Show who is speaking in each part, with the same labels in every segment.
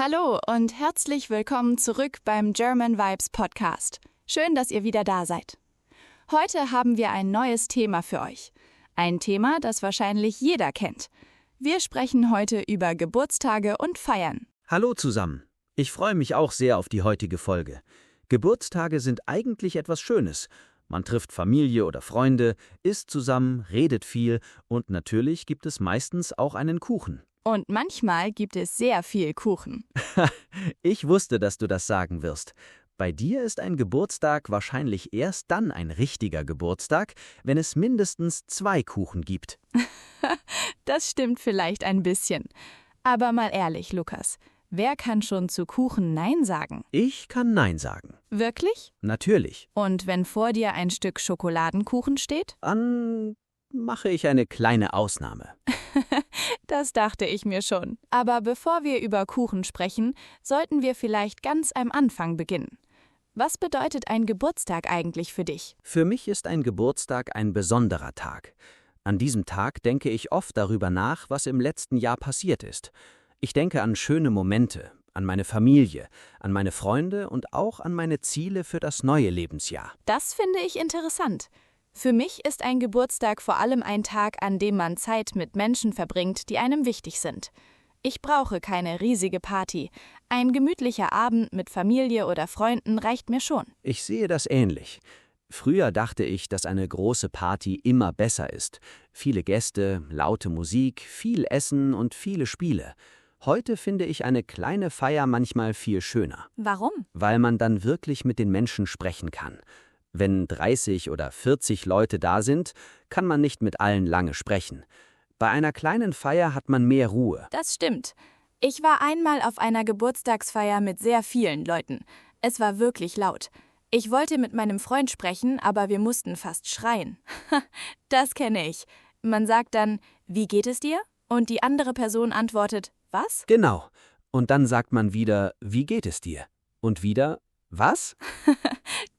Speaker 1: Hallo und herzlich willkommen zurück beim German Vibes Podcast. Schön, dass ihr wieder da seid. Heute haben wir ein neues Thema für euch. Ein Thema, das wahrscheinlich jeder kennt. Wir sprechen heute über Geburtstage und Feiern.
Speaker 2: Hallo zusammen. Ich freue mich auch sehr auf die heutige Folge. Geburtstage sind eigentlich etwas Schönes. Man trifft Familie oder Freunde, isst zusammen, redet viel und natürlich gibt es meistens auch einen Kuchen.
Speaker 1: Und manchmal gibt es sehr viel Kuchen.
Speaker 2: Ich wusste, dass du das sagen wirst. Bei dir ist ein Geburtstag wahrscheinlich erst dann ein richtiger Geburtstag, wenn es mindestens 2 Kuchen gibt.
Speaker 1: Das stimmt vielleicht ein bisschen. Aber mal ehrlich, Lukas, wer kann schon zu Kuchen Nein sagen?
Speaker 2: Ich kann Nein sagen.
Speaker 1: Wirklich?
Speaker 2: Natürlich.
Speaker 1: Und wenn vor dir ein Stück Schokoladenkuchen steht?
Speaker 2: Dann mache ich eine kleine Ausnahme.
Speaker 1: Das dachte ich mir schon. Aber bevor wir über Kuchen sprechen, sollten wir vielleicht ganz am Anfang beginnen. Was bedeutet ein Geburtstag eigentlich für dich?
Speaker 2: Für mich ist ein Geburtstag ein besonderer Tag. An diesem Tag denke ich oft darüber nach, was im letzten Jahr passiert ist. Ich denke an schöne Momente, an meine Familie, an meine Freunde und auch an meine Ziele für das neue Lebensjahr.
Speaker 1: Das finde ich interessant. Für mich ist ein Geburtstag vor allem ein Tag, an dem man Zeit mit Menschen verbringt, die einem wichtig sind. Ich brauche keine riesige Party. Ein gemütlicher Abend mit Familie oder Freunden reicht mir schon.
Speaker 2: Ich sehe das ähnlich. Früher dachte ich, dass eine große Party immer besser ist. Viele Gäste, laute Musik, viel Essen und viele Spiele. Heute finde ich eine kleine Feier manchmal viel schöner.
Speaker 1: Warum?
Speaker 2: Weil man dann wirklich mit den Menschen sprechen kann. Wenn 30 oder 40 Leute da sind, kann man nicht mit allen lange sprechen. Bei einer kleinen Feier hat man mehr Ruhe.
Speaker 1: Das stimmt. Ich war einmal auf einer Geburtstagsfeier mit sehr vielen Leuten. Es war wirklich laut. Ich wollte mit meinem Freund sprechen, aber wir mussten fast schreien. Das kenne ich. Man sagt dann, wie geht es dir? Und die andere Person antwortet, was?
Speaker 2: Genau. Und dann sagt man wieder, wie geht es dir? Und wieder, was?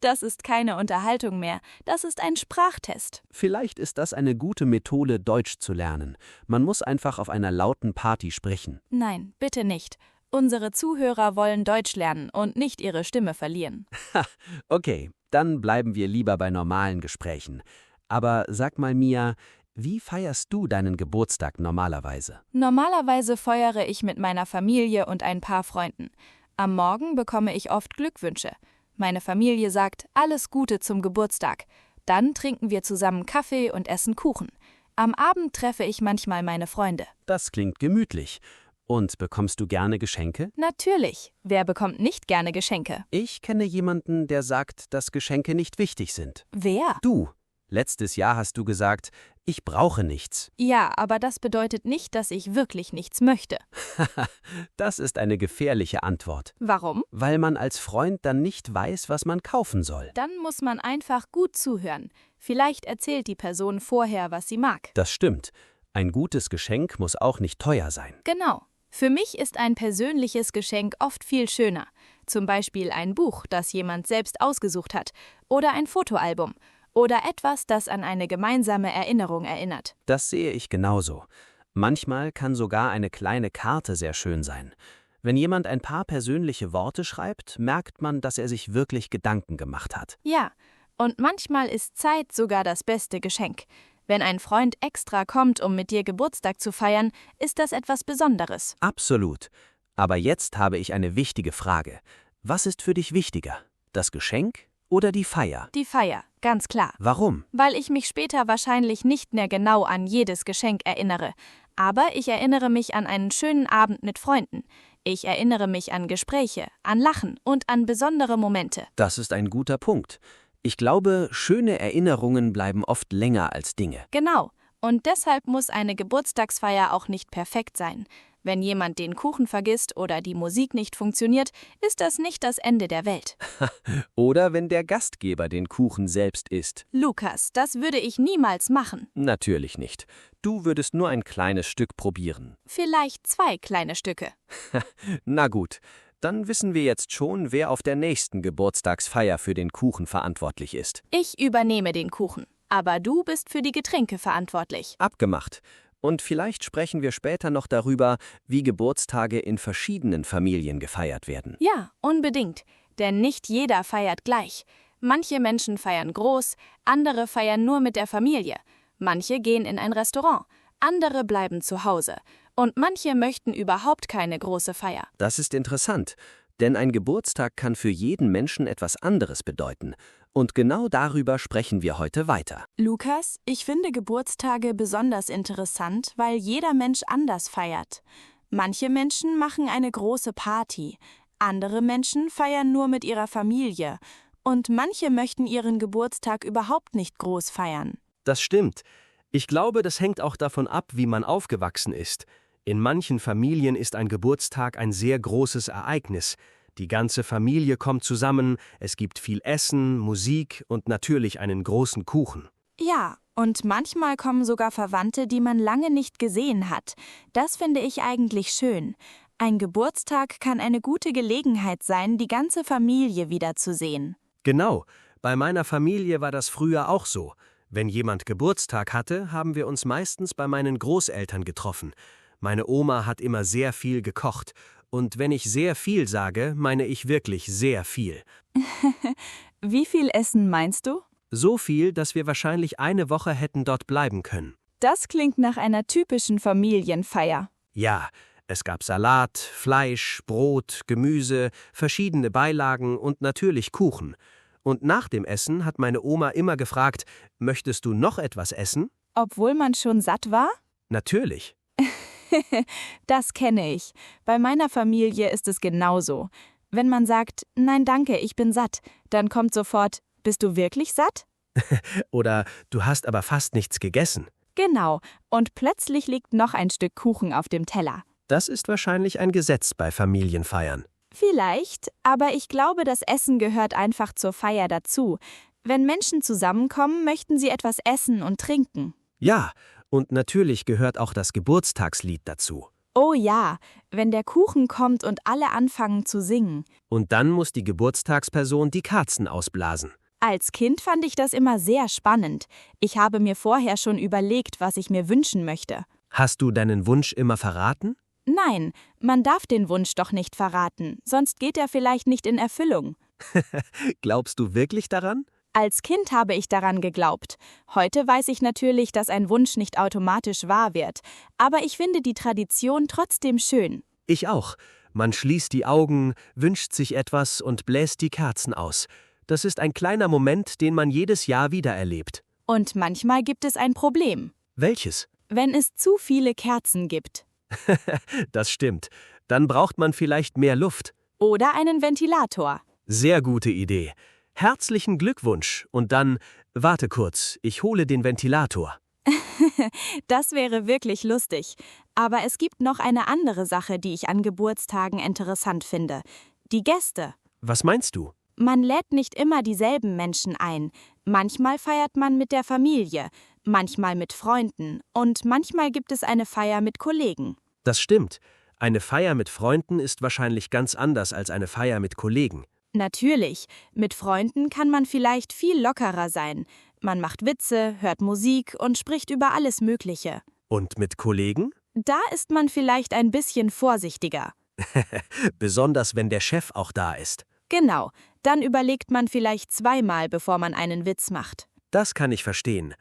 Speaker 1: Das ist keine Unterhaltung mehr. Das ist ein Sprachtest.
Speaker 2: Vielleicht ist das eine gute Methode, Deutsch zu lernen. Man muss einfach auf einer lauten Party sprechen.
Speaker 1: Nein, bitte nicht. Unsere Zuhörer wollen Deutsch lernen und nicht ihre Stimme verlieren.
Speaker 2: Okay, dann bleiben wir lieber bei normalen Gesprächen. Aber sag mal, Mia, wie feierst du deinen Geburtstag normalerweise?
Speaker 1: Normalerweise feiere ich mit meiner Familie und ein paar Freunden. Am Morgen bekomme ich oft Glückwünsche. Meine Familie sagt, alles Gute zum Geburtstag. Dann trinken wir zusammen Kaffee und essen Kuchen. Am Abend treffe ich manchmal meine Freunde.
Speaker 2: Das klingt gemütlich. Und bekommst du gerne Geschenke?
Speaker 1: Natürlich. Wer bekommt nicht gerne Geschenke?
Speaker 2: Ich kenne jemanden, der sagt, dass Geschenke nicht wichtig sind.
Speaker 1: Wer?
Speaker 2: Du. Letztes Jahr hast du gesagt, ich brauche nichts.
Speaker 1: Ja, aber das bedeutet nicht, dass ich wirklich nichts möchte.
Speaker 2: Das ist eine gefährliche Antwort.
Speaker 1: Warum?
Speaker 2: Weil man als Freund dann nicht weiß, was man kaufen soll.
Speaker 1: Dann muss man einfach gut zuhören. Vielleicht erzählt die Person vorher, was sie mag.
Speaker 2: Das stimmt. Ein gutes Geschenk muss auch nicht teuer sein.
Speaker 1: Genau. Für mich ist ein persönliches Geschenk oft viel schöner. Zum Beispiel ein Buch, das jemand selbst ausgesucht hat. Oder ein Fotoalbum. Oder etwas, das an eine gemeinsame Erinnerung erinnert.
Speaker 2: Das sehe ich genauso. Manchmal kann sogar eine kleine Karte sehr schön sein. Wenn jemand ein paar persönliche Worte schreibt, merkt man, dass er sich wirklich Gedanken gemacht hat.
Speaker 1: Ja, und manchmal ist Zeit sogar das beste Geschenk. Wenn ein Freund extra kommt, um mit dir Geburtstag zu feiern, ist das etwas Besonderes.
Speaker 2: Absolut. Aber jetzt habe ich eine wichtige Frage. Was ist für dich wichtiger? Das Geschenk oder die Feier?
Speaker 1: Die Feier, ganz klar.
Speaker 2: Warum?
Speaker 1: Weil ich mich später wahrscheinlich nicht mehr genau an jedes Geschenk erinnere. Aber ich erinnere mich an einen schönen Abend mit Freunden. Ich erinnere mich an Gespräche, an Lachen und an besondere Momente.
Speaker 2: Das ist ein guter Punkt. Ich glaube, schöne Erinnerungen bleiben oft länger als Dinge.
Speaker 1: Genau. Und deshalb muss eine Geburtstagsfeier auch nicht perfekt sein. Wenn jemand den Kuchen vergisst oder die Musik nicht funktioniert, ist das nicht das Ende der Welt.
Speaker 2: Oder wenn der Gastgeber den Kuchen selbst isst.
Speaker 1: Lukas, das würde ich niemals machen.
Speaker 2: Natürlich nicht. Du würdest nur ein kleines Stück probieren.
Speaker 1: Vielleicht 2 kleine Stücke.
Speaker 2: Na gut, dann wissen wir jetzt schon, wer auf der nächsten Geburtstagsfeier für den Kuchen verantwortlich ist.
Speaker 1: Ich übernehme den Kuchen, aber du bist für die Getränke verantwortlich.
Speaker 2: Abgemacht. Und vielleicht sprechen wir später noch darüber, wie Geburtstage in verschiedenen Familien gefeiert werden.
Speaker 1: Ja, unbedingt. Denn nicht jeder feiert gleich. Manche Menschen feiern groß, andere feiern nur mit der Familie. Manche gehen in ein Restaurant, andere bleiben zu Hause. Und manche möchten überhaupt keine große Feier.
Speaker 2: Das ist interessant, denn ein Geburtstag kann für jeden Menschen etwas anderes bedeuten. Und genau darüber sprechen wir heute weiter.
Speaker 3: Lukas, ich finde Geburtstage besonders interessant, weil jeder Mensch anders feiert. Manche Menschen machen eine große Party, andere Menschen feiern nur mit ihrer Familie und manche möchten ihren Geburtstag überhaupt nicht groß feiern.
Speaker 4: Das stimmt. Ich glaube, das hängt auch davon ab, wie man aufgewachsen ist. In manchen Familien ist ein Geburtstag ein sehr großes Ereignis. Die ganze Familie kommt zusammen, es gibt viel Essen, Musik und natürlich einen großen Kuchen.
Speaker 3: Ja, und manchmal kommen sogar Verwandte, die man lange nicht gesehen hat. Das finde ich eigentlich schön. Ein Geburtstag kann eine gute Gelegenheit sein, die ganze Familie wiederzusehen.
Speaker 4: Genau, bei meiner Familie war das früher auch so. Wenn jemand Geburtstag hatte, haben wir uns meistens bei meinen Großeltern getroffen. Meine Oma hat immer sehr viel gekocht. Und wenn ich sehr viel sage, meine ich wirklich sehr viel.
Speaker 3: Wie viel Essen meinst du?
Speaker 4: So viel, dass wir wahrscheinlich eine Woche hätten dort bleiben können.
Speaker 3: Das klingt nach einer typischen Familienfeier.
Speaker 4: Ja, es gab Salat, Fleisch, Brot, Gemüse, verschiedene Beilagen und natürlich Kuchen. Und nach dem Essen hat meine Oma immer gefragt, möchtest du noch etwas essen?
Speaker 3: Obwohl man schon satt war?
Speaker 4: Natürlich.
Speaker 3: Das kenne ich. Bei meiner Familie ist es genauso. Wenn man sagt, nein danke, ich bin satt, dann kommt sofort, bist du wirklich satt?
Speaker 4: Oder du hast aber fast nichts gegessen.
Speaker 3: Genau, und plötzlich liegt noch ein Stück Kuchen auf dem Teller.
Speaker 4: Das ist wahrscheinlich ein Gesetz bei Familienfeiern.
Speaker 3: Vielleicht, aber ich glaube, das Essen gehört einfach zur Feier dazu. Wenn Menschen zusammenkommen, möchten sie etwas essen und trinken.
Speaker 4: Ja, und natürlich gehört auch das Geburtstagslied dazu.
Speaker 3: Oh ja, wenn der Kuchen kommt und alle anfangen zu singen.
Speaker 4: Und dann muss die Geburtstagsperson die Kerzen ausblasen.
Speaker 3: Als Kind fand ich das immer sehr spannend. Ich habe mir vorher schon überlegt, was ich mir wünschen möchte.
Speaker 4: Hast du deinen Wunsch immer verraten?
Speaker 3: Nein, man darf den Wunsch doch nicht verraten, sonst geht er vielleicht nicht in Erfüllung.
Speaker 4: Glaubst du wirklich daran?
Speaker 3: Als Kind habe ich daran geglaubt. Heute weiß ich natürlich, dass ein Wunsch nicht automatisch wahr wird. Aber ich finde die Tradition trotzdem schön.
Speaker 4: Ich auch. Man schließt die Augen, wünscht sich etwas und bläst die Kerzen aus. Das ist ein kleiner Moment, den man jedes Jahr wieder erlebt.
Speaker 3: Und manchmal gibt es ein Problem.
Speaker 4: Welches?
Speaker 3: Wenn es zu viele Kerzen gibt.
Speaker 4: Das stimmt. Dann braucht man vielleicht mehr Luft.
Speaker 3: Oder einen Ventilator.
Speaker 4: Sehr gute Idee. Herzlichen Glückwunsch. Und dann, warte kurz, ich hole den Ventilator.
Speaker 3: Das wäre wirklich lustig. Aber es gibt noch eine andere Sache, die ich an Geburtstagen interessant finde. Die Gäste.
Speaker 4: Was meinst du?
Speaker 3: Man lädt nicht immer dieselben Menschen ein. Manchmal feiert man mit der Familie, manchmal mit Freunden und manchmal gibt es eine Feier mit Kollegen.
Speaker 4: Das stimmt. Eine Feier mit Freunden ist wahrscheinlich ganz anders als eine Feier mit Kollegen.
Speaker 3: Natürlich, mit Freunden kann man vielleicht viel lockerer sein. Man macht Witze, hört Musik und spricht über alles Mögliche.
Speaker 4: Und mit Kollegen?
Speaker 3: Da ist man vielleicht ein bisschen vorsichtiger.
Speaker 4: Besonders wenn der Chef auch da ist.
Speaker 3: Genau, dann überlegt man vielleicht zweimal, bevor man einen Witz macht.
Speaker 4: Das kann ich verstehen.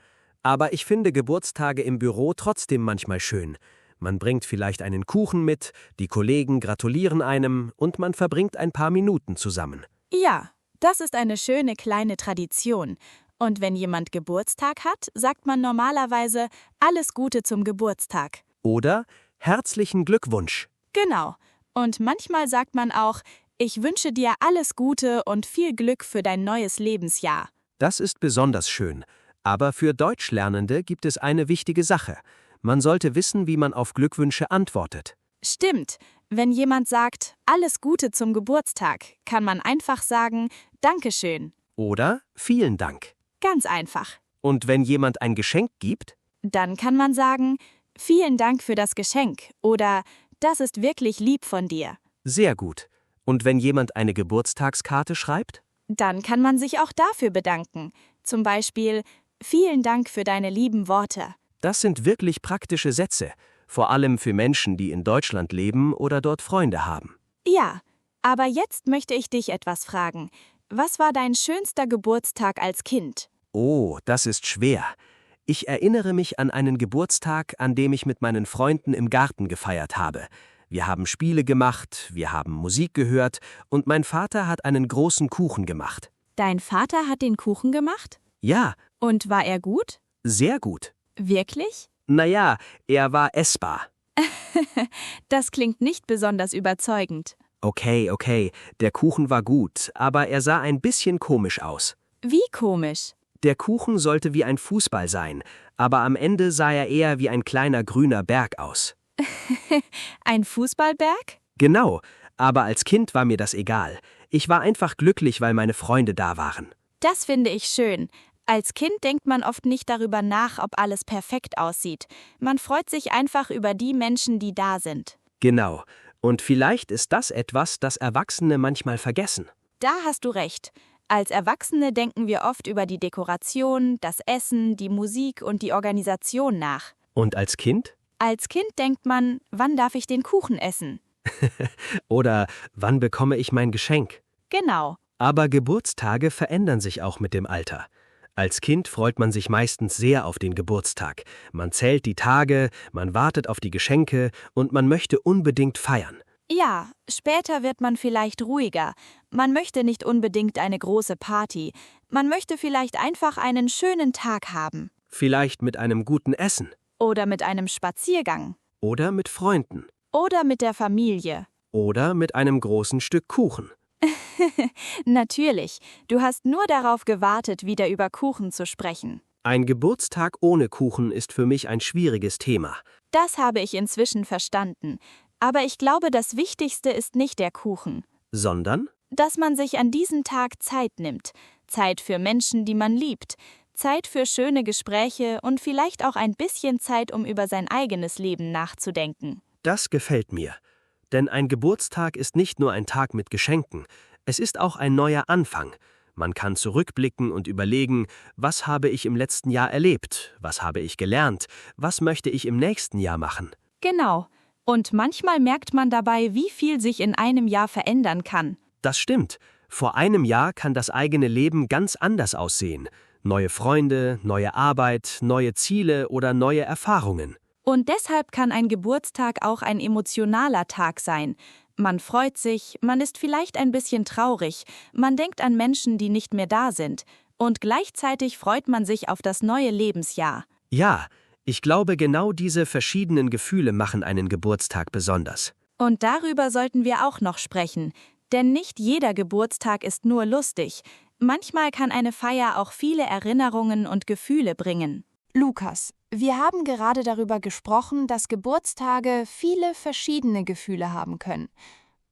Speaker 4: Aber ich finde Geburtstage im Büro trotzdem manchmal schön. Man bringt vielleicht einen Kuchen mit, die Kollegen gratulieren einem und man verbringt ein paar Minuten zusammen.
Speaker 3: Ja, das ist eine schöne kleine Tradition. Und wenn jemand Geburtstag hat, sagt man normalerweise alles Gute zum Geburtstag.
Speaker 4: Oder herzlichen Glückwunsch.
Speaker 3: Genau. Und manchmal sagt man auch, ich wünsche dir alles Gute und viel Glück für dein neues Lebensjahr.
Speaker 4: Das ist besonders schön. Aber für Deutschlernende gibt es eine wichtige Sache. Man sollte wissen, wie man auf Glückwünsche antwortet.
Speaker 3: Stimmt. Wenn jemand sagt, alles Gute zum Geburtstag, kann man einfach sagen, Dankeschön.
Speaker 4: Oder vielen Dank.
Speaker 3: Ganz einfach.
Speaker 4: Und wenn jemand ein Geschenk gibt?
Speaker 3: Dann kann man sagen, vielen Dank für das Geschenk oder das ist wirklich lieb von dir.
Speaker 4: Sehr gut. Und wenn jemand eine Geburtstagskarte schreibt?
Speaker 3: Dann kann man sich auch dafür bedanken. Zum Beispiel, vielen Dank für deine lieben Worte.
Speaker 4: Das sind wirklich praktische Sätze, vor allem für Menschen, die in Deutschland leben oder dort Freunde haben.
Speaker 3: Ja, aber jetzt möchte ich dich etwas fragen. Was war dein schönster Geburtstag als Kind?
Speaker 4: Oh, das ist schwer. Ich erinnere mich an einen Geburtstag, an dem ich mit meinen Freunden im Garten gefeiert habe. Wir haben Spiele gemacht, wir haben Musik gehört und mein Vater hat einen großen Kuchen gemacht.
Speaker 3: Dein Vater hat den Kuchen gemacht?
Speaker 4: Ja,
Speaker 3: Und war er gut?
Speaker 4: sehr gut.
Speaker 3: Wirklich?
Speaker 4: Naja, er war essbar.
Speaker 3: Das klingt nicht besonders überzeugend.
Speaker 4: Okay, der Kuchen war gut, aber er sah ein bisschen komisch aus.
Speaker 3: Wie komisch.
Speaker 4: Der Kuchen sollte wie ein Fußball sein, aber am Ende sah er eher wie ein kleiner grüner Berg aus.
Speaker 3: Ein Fußballberg?
Speaker 4: Genau, aber als Kind war mir das egal. Ich war einfach glücklich, weil meine Freunde da waren.
Speaker 3: Das finde ich schön. Als Kind denkt man oft nicht darüber nach, ob alles perfekt aussieht. Man freut sich einfach über die Menschen, die da sind.
Speaker 4: Genau, und vielleicht ist das etwas, das Erwachsene manchmal vergessen.
Speaker 3: Da hast du recht. Als Erwachsene denken wir oft über die Dekoration, das Essen, die Musik und die Organisation nach.
Speaker 4: Und als Kind?
Speaker 3: Als Kind denkt man, wann darf ich den Kuchen essen?
Speaker 4: Oder wann bekomme ich mein Geschenk?
Speaker 3: Genau.
Speaker 4: Aber Geburtstage verändern sich auch mit dem Alter. Als Kind freut man sich meistens sehr auf den Geburtstag. Man zählt die Tage, man wartet auf die Geschenke und man möchte unbedingt feiern.
Speaker 3: Ja, später wird man vielleicht ruhiger. Man möchte nicht unbedingt eine große Party. Man möchte vielleicht einfach einen schönen Tag haben.
Speaker 4: Vielleicht mit einem guten Essen.
Speaker 3: Oder mit einem Spaziergang.
Speaker 4: Oder mit Freunden.
Speaker 3: Oder mit der Familie.
Speaker 4: Oder mit einem großen Stück Kuchen.
Speaker 3: Natürlich, du hast nur darauf gewartet, wieder über Kuchen zu sprechen.
Speaker 4: Ein Geburtstag ohne Kuchen ist für mich ein schwieriges Thema.
Speaker 3: Das habe ich inzwischen verstanden. Aber ich glaube, das Wichtigste ist nicht der Kuchen.
Speaker 4: Sondern?
Speaker 3: Dass man sich an diesem Tag Zeit nimmt. Zeit für Menschen, die man liebt. Zeit für schöne Gespräche und vielleicht auch ein bisschen Zeit, um über sein eigenes Leben nachzudenken.
Speaker 4: Das gefällt mir. Denn ein Geburtstag ist nicht nur ein Tag mit Geschenken. Es ist auch ein neuer Anfang. Man kann zurückblicken und überlegen, was habe ich im letzten Jahr erlebt? Was habe ich gelernt? Was möchte ich im nächsten Jahr machen?
Speaker 3: Genau. Und manchmal merkt man dabei, wie viel sich in einem Jahr verändern kann.
Speaker 4: Das stimmt. Vor einem Jahr kann das eigene Leben ganz anders aussehen. Neue Freunde, neue Arbeit, neue Ziele oder neue Erfahrungen.
Speaker 3: Und deshalb kann ein Geburtstag auch ein emotionaler Tag sein. Man freut sich, man ist vielleicht ein bisschen traurig, man denkt an Menschen, die nicht mehr da sind. Und gleichzeitig freut man sich auf das neue Lebensjahr.
Speaker 4: Ja, ich glaube, genau diese verschiedenen Gefühle machen einen Geburtstag besonders.
Speaker 3: Und darüber sollten wir auch noch sprechen. Denn nicht jeder Geburtstag ist nur lustig. Manchmal kann eine Feier auch viele Erinnerungen und Gefühle bringen.
Speaker 1: Lukas, wir haben gerade darüber gesprochen, dass Geburtstage viele verschiedene Gefühle haben können.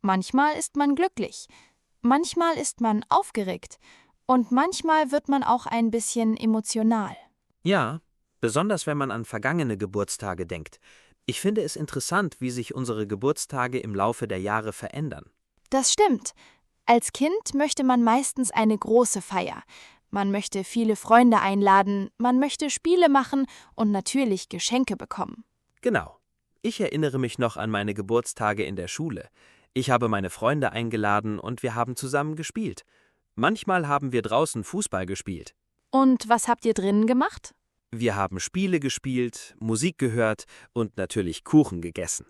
Speaker 1: Manchmal ist man glücklich, manchmal ist man aufgeregt und manchmal wird man auch ein bisschen emotional.
Speaker 2: Ja, besonders wenn man an vergangene Geburtstage denkt. Ich finde es interessant, wie sich unsere Geburtstage im Laufe der Jahre verändern.
Speaker 1: Das stimmt. Als Kind möchte man meistens eine große Feier. Man möchte viele Freunde einladen, man möchte Spiele machen und natürlich Geschenke bekommen.
Speaker 2: Genau. Ich erinnere mich noch an meine Geburtstage in der Schule. Ich habe meine Freunde eingeladen und wir haben zusammen gespielt. Manchmal haben wir draußen Fußball gespielt.
Speaker 1: Und was habt ihr drinnen gemacht?
Speaker 2: Wir haben Spiele gespielt, Musik gehört und natürlich Kuchen gegessen.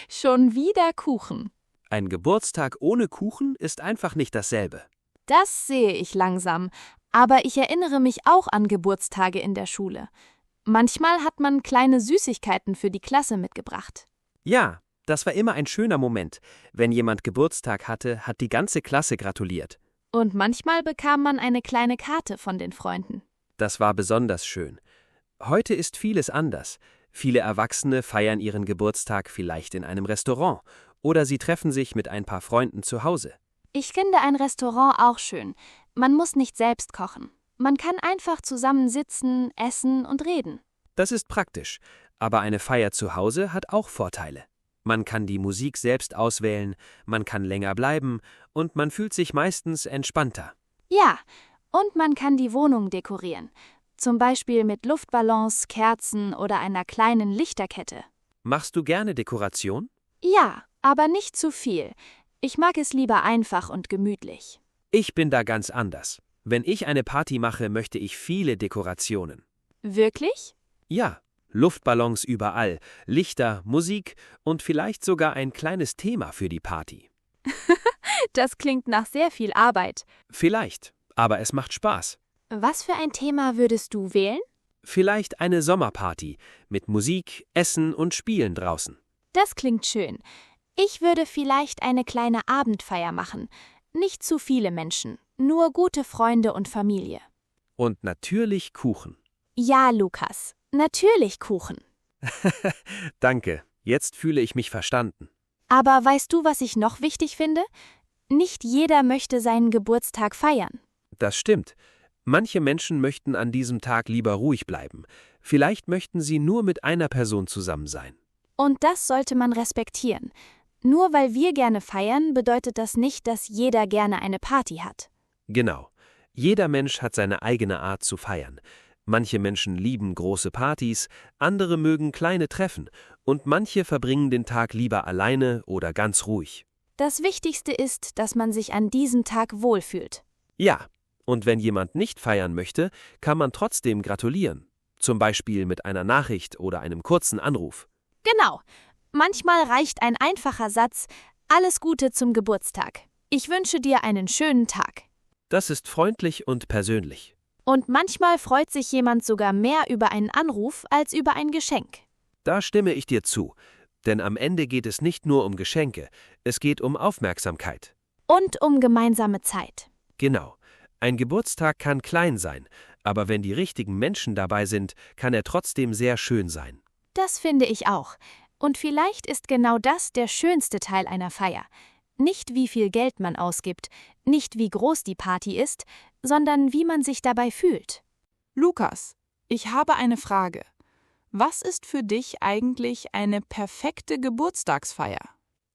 Speaker 1: Schon wieder Kuchen.
Speaker 2: Ein Geburtstag ohne Kuchen ist einfach nicht dasselbe.
Speaker 1: Das sehe ich langsam, aber ich erinnere mich auch an Geburtstage in der Schule. Manchmal hat man kleine Süßigkeiten für die Klasse mitgebracht.
Speaker 2: Ja, das war immer ein schöner Moment. Wenn jemand Geburtstag hatte, hat die ganze Klasse gratuliert.
Speaker 1: Und manchmal bekam man eine kleine Karte von den Freunden.
Speaker 2: Das war besonders schön. Heute ist vieles anders. Viele Erwachsene feiern ihren Geburtstag vielleicht in einem Restaurant oder sie treffen sich mit ein paar Freunden zu Hause.
Speaker 1: Ich finde ein Restaurant auch schön. Man muss nicht selbst kochen. Man kann einfach zusammen sitzen, essen und reden.
Speaker 2: Das ist praktisch, aber eine Feier zu Hause hat auch Vorteile. Man kann die Musik selbst auswählen, man kann länger bleiben und man fühlt sich meistens entspannter.
Speaker 1: Ja, und man kann die Wohnung dekorieren.
Speaker 3: zum Beispiel mit Luftballons, Kerzen oder einer kleinen Lichterkette.
Speaker 4: Machst du gerne Dekoration?
Speaker 3: Ja, aber nicht zu viel. Ich mag es lieber einfach und gemütlich.
Speaker 4: Ich bin da ganz anders. Wenn ich eine Party mache, möchte ich viele Dekorationen.
Speaker 3: Wirklich?
Speaker 4: Ja, Luftballons überall, Lichter, Musik und vielleicht sogar ein kleines Thema für die Party.
Speaker 3: Das klingt nach sehr viel Arbeit.
Speaker 4: Vielleicht, aber es macht Spaß.
Speaker 3: Was für ein Thema würdest du wählen?
Speaker 4: Vielleicht eine Sommerparty mit Musik, Essen und Spielen draußen.
Speaker 3: Das klingt schön. Ich würde vielleicht eine kleine Abendfeier machen. Nicht zu viele Menschen, nur gute Freunde und Familie.
Speaker 4: Und natürlich Kuchen.
Speaker 3: Ja, Lukas, natürlich Kuchen.
Speaker 4: Danke, jetzt fühle ich mich verstanden.
Speaker 3: Aber weißt du, was ich noch wichtig finde? Nicht jeder möchte seinen Geburtstag feiern.
Speaker 4: Das stimmt. Manche Menschen möchten an diesem Tag lieber ruhig bleiben. Vielleicht möchten sie nur mit einer Person zusammen sein.
Speaker 3: Und das sollte man respektieren. Nur weil wir gerne feiern, bedeutet das nicht, dass jeder gerne eine Party hat.
Speaker 4: Genau. Jeder Mensch hat seine eigene Art zu feiern. Manche Menschen lieben große Partys, andere mögen kleine Treffen und manche verbringen den Tag lieber alleine oder ganz ruhig.
Speaker 3: Das Wichtigste ist, dass man sich an diesem Tag wohlfühlt.
Speaker 4: Ja, und wenn jemand nicht feiern möchte, kann man trotzdem gratulieren. Zum Beispiel mit einer Nachricht oder einem kurzen Anruf.
Speaker 3: Genau. Manchmal reicht ein einfacher Satz: Alles Gute zum Geburtstag. Ich wünsche dir einen schönen Tag.
Speaker 4: Das ist freundlich und persönlich.
Speaker 3: Und manchmal freut sich jemand sogar mehr über einen Anruf als über ein Geschenk.
Speaker 4: Da stimme ich dir zu. Denn am Ende geht es nicht nur um Geschenke, es geht um Aufmerksamkeit.
Speaker 3: Und um gemeinsame Zeit.
Speaker 4: Genau. Ein Geburtstag kann klein sein, aber wenn die richtigen Menschen dabei sind, kann er trotzdem sehr schön sein.
Speaker 3: Das finde ich auch. Und vielleicht ist genau das der schönste Teil einer Feier. Nicht wie viel Geld man ausgibt, nicht wie groß die Party ist, sondern wie man sich dabei fühlt.
Speaker 1: Lukas, ich habe eine Frage. Was ist für dich eigentlich eine perfekte Geburtstagsfeier?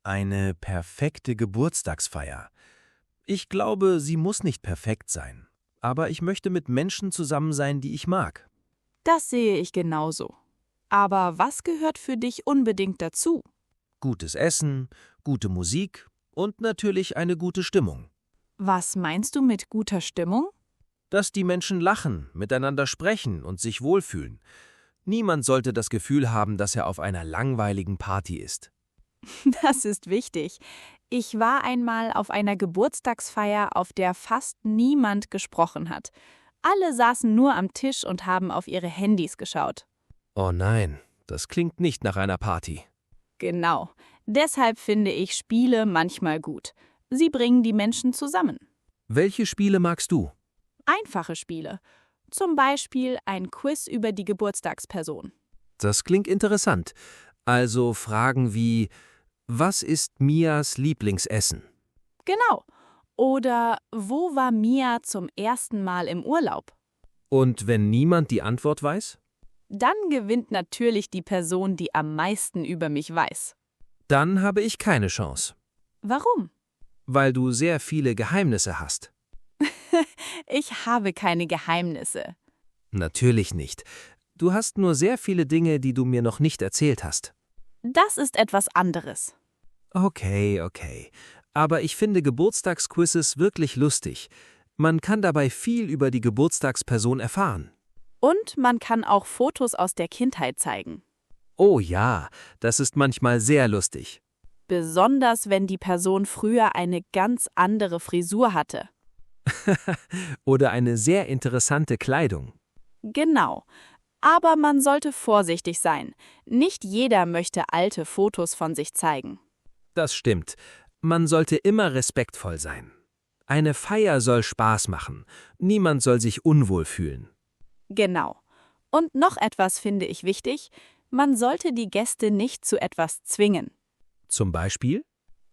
Speaker 5: Eine perfekte Geburtstagsfeier. Ich glaube, sie muss nicht perfekt sein. Aber ich möchte mit Menschen zusammen sein, die ich mag.
Speaker 1: Das sehe ich genauso. Aber was gehört für dich unbedingt dazu?
Speaker 5: Gutes Essen, gute Musik und natürlich eine gute Stimmung.
Speaker 1: Was meinst du mit guter Stimmung?
Speaker 5: Dass die Menschen lachen, miteinander sprechen und sich wohlfühlen. Niemand sollte das Gefühl haben, dass er auf einer langweiligen Party ist.
Speaker 1: Das ist wichtig. Ich war einmal auf einer Geburtstagsfeier, auf der fast niemand gesprochen hat. Alle saßen nur am Tisch und haben auf ihre Handys geschaut.
Speaker 5: Oh nein, das klingt nicht nach einer Party.
Speaker 1: Genau. Deshalb finde ich Spiele manchmal gut. Sie bringen die Menschen zusammen.
Speaker 5: Welche Spiele magst du?
Speaker 1: Einfache Spiele. Zum Beispiel ein Quiz über die Geburtstagsperson.
Speaker 5: Das klingt interessant. Also Fragen wie: Was ist Mias Lieblingsessen?
Speaker 1: Genau. Oder wo war Mia zum ersten Mal im Urlaub?
Speaker 5: Und wenn niemand die Antwort weiß?
Speaker 1: Dann gewinnt natürlich die Person, die am meisten über mich weiß.
Speaker 5: Dann habe ich keine Chance.
Speaker 1: Warum?
Speaker 5: Weil du sehr viele Geheimnisse hast.
Speaker 1: Ich habe keine Geheimnisse.
Speaker 5: Natürlich nicht. Du hast nur sehr viele Dinge, die du mir noch nicht erzählt hast.
Speaker 1: Das ist etwas anderes.
Speaker 5: Okay. Aber ich finde Geburtstagsquizzes wirklich lustig. Man kann dabei viel über die Geburtstagsperson erfahren.
Speaker 1: Und man kann auch Fotos aus der Kindheit zeigen.
Speaker 5: Oh ja, das ist manchmal sehr lustig.
Speaker 1: Besonders wenn die Person früher eine ganz andere Frisur hatte.
Speaker 5: Oder eine sehr interessante Kleidung.
Speaker 1: Genau. Aber man sollte vorsichtig sein. Nicht jeder möchte alte Fotos von sich zeigen.
Speaker 5: Das stimmt. Man sollte immer respektvoll sein. Eine Feier soll Spaß machen. Niemand soll sich unwohl fühlen.
Speaker 1: Genau. Und noch etwas finde ich wichtig. Man sollte die Gäste nicht zu etwas zwingen.
Speaker 5: Zum Beispiel?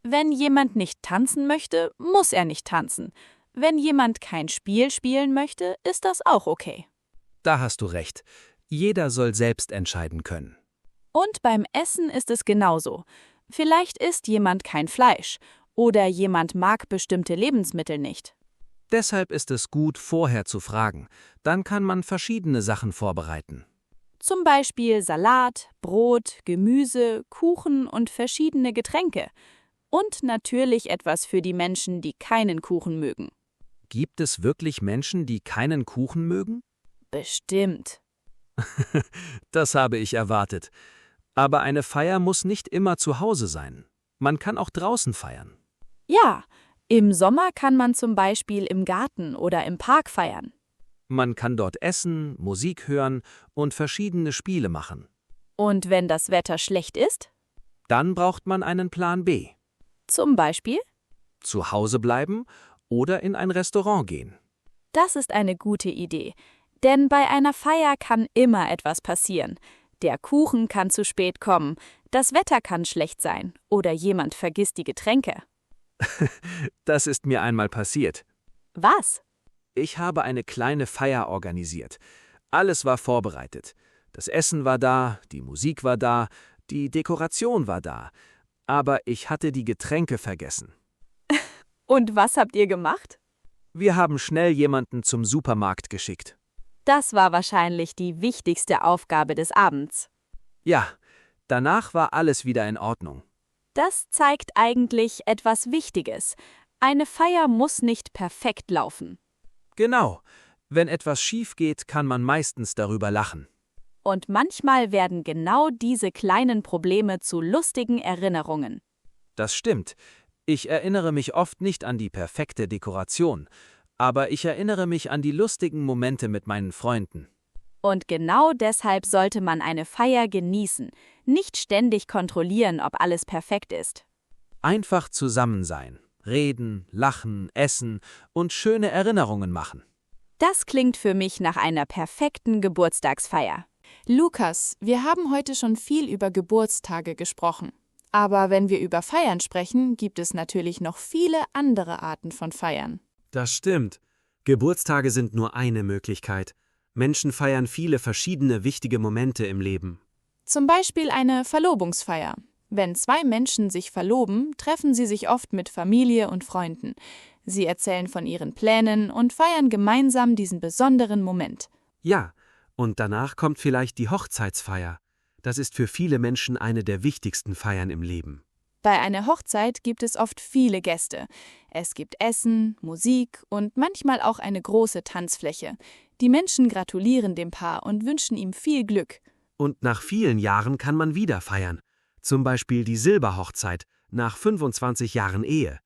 Speaker 1: Wenn jemand nicht tanzen möchte, muss er nicht tanzen. Wenn jemand kein Spiel spielen möchte, ist das auch okay.
Speaker 5: Da hast du recht. Jeder soll selbst entscheiden können.
Speaker 1: Und beim Essen ist es genauso. Vielleicht isst jemand kein Fleisch oder jemand mag bestimmte Lebensmittel nicht.
Speaker 2: Deshalb ist es gut, vorher zu fragen. Dann kann man verschiedene Sachen vorbereiten.
Speaker 3: Zum Beispiel Salat, Brot, Gemüse, Kuchen und verschiedene Getränke. Und natürlich etwas für die Menschen, die keinen Kuchen mögen.
Speaker 2: Gibt es wirklich Menschen, die keinen Kuchen mögen?
Speaker 3: Bestimmt.
Speaker 2: Das habe ich erwartet. Aber eine Feier muss nicht immer zu Hause sein. Man kann auch draußen feiern.
Speaker 3: Ja, im Sommer kann man zum Beispiel im Garten oder im Park feiern.
Speaker 2: Man kann dort essen, Musik hören und verschiedene Spiele machen.
Speaker 3: Und wenn das Wetter schlecht ist?
Speaker 2: Dann braucht man einen Plan B.
Speaker 3: Zum Beispiel?
Speaker 2: Zu Hause bleiben oder in ein Restaurant gehen.
Speaker 3: Das ist eine gute Idee. Denn bei einer Feier kann immer etwas passieren. Der Kuchen kann zu spät kommen, das Wetter kann schlecht sein oder jemand vergisst die Getränke.
Speaker 2: Das ist mir einmal passiert.
Speaker 3: Was?
Speaker 2: Ich habe eine kleine Feier organisiert. Alles war vorbereitet. Das Essen war da, die Musik war da, die Dekoration war da. Aber ich hatte die Getränke vergessen.
Speaker 3: Und was habt ihr gemacht?
Speaker 2: Wir haben schnell jemanden zum Supermarkt geschickt.
Speaker 3: Das war wahrscheinlich die wichtigste Aufgabe des Abends.
Speaker 2: Ja, danach war alles wieder in Ordnung.
Speaker 3: Das zeigt eigentlich etwas Wichtiges. Eine Feier muss nicht perfekt laufen.
Speaker 2: Genau. Wenn etwas schief geht, kann man meistens darüber lachen.
Speaker 3: Und manchmal werden genau diese kleinen Probleme zu lustigen Erinnerungen.
Speaker 2: Das stimmt. Ich erinnere mich oft nicht an die perfekte Dekoration, aber ich erinnere mich an die lustigen Momente mit meinen Freunden.
Speaker 3: Und genau deshalb sollte man eine Feier genießen, nicht ständig kontrollieren, ob alles perfekt ist.
Speaker 2: Einfach zusammen sein, reden, lachen, essen und schöne Erinnerungen machen.
Speaker 3: Das klingt für mich nach einer perfekten Geburtstagsfeier.
Speaker 1: Lukas, wir haben heute schon viel über Geburtstage gesprochen. Aber wenn wir über Feiern sprechen, gibt es natürlich noch viele andere Arten von Feiern.
Speaker 4: Das stimmt. Geburtstage sind nur eine Möglichkeit. Menschen feiern viele verschiedene wichtige Momente im Leben.
Speaker 1: Zum Beispiel eine Verlobungsfeier. Wenn zwei Menschen sich verloben, treffen sie sich oft mit Familie und Freunden. Sie erzählen von ihren Plänen und feiern gemeinsam diesen besonderen Moment.
Speaker 4: Ja, und danach kommt vielleicht die Hochzeitsfeier. Das ist für viele Menschen eine der wichtigsten Feiern im Leben.
Speaker 1: Bei einer Hochzeit gibt es oft viele Gäste. Es gibt Essen, Musik und manchmal auch eine große Tanzfläche. Die Menschen gratulieren dem Paar und wünschen ihm viel Glück.
Speaker 4: Und nach vielen Jahren kann man wieder feiern. Zum Beispiel die Silberhochzeit nach 25 Jahren Ehe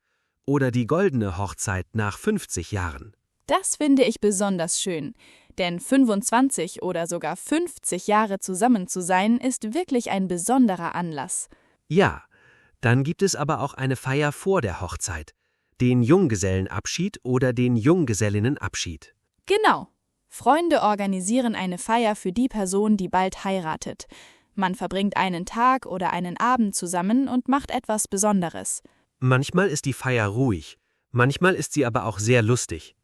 Speaker 4: oder die goldene Hochzeit nach 50 Jahren.
Speaker 1: Das finde ich besonders schön, denn 25 oder sogar 50 Jahre zusammen zu sein, ist wirklich ein besonderer Anlass.
Speaker 4: Ja, dann gibt es aber auch eine Feier vor der Hochzeit, den Junggesellenabschied oder den Junggesellinnenabschied.
Speaker 1: Genau. Freunde organisieren eine Feier für die Person, die bald heiratet. Man verbringt einen Tag oder einen Abend zusammen und macht etwas Besonderes.
Speaker 4: Manchmal ist die Feier ruhig, manchmal ist sie aber auch sehr lustig.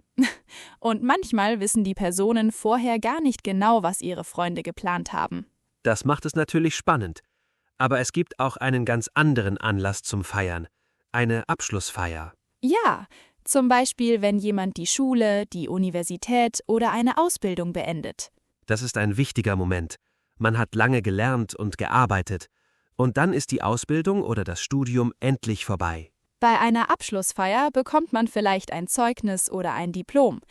Speaker 1: Und manchmal wissen die Personen vorher gar nicht genau, was ihre Freunde geplant haben.
Speaker 4: Das macht es natürlich spannend. Aber es gibt auch einen ganz anderen Anlass zum Feiern, eine Abschlussfeier.
Speaker 1: Ja, zum Beispiel, wenn jemand die Schule, die Universität oder eine Ausbildung beendet.
Speaker 4: Das ist ein wichtiger Moment. Man hat lange gelernt und gearbeitet. Und dann ist die Ausbildung oder das Studium endlich vorbei.
Speaker 1: Bei einer Abschlussfeier bekommt man vielleicht ein Zeugnis oder ein Diplom.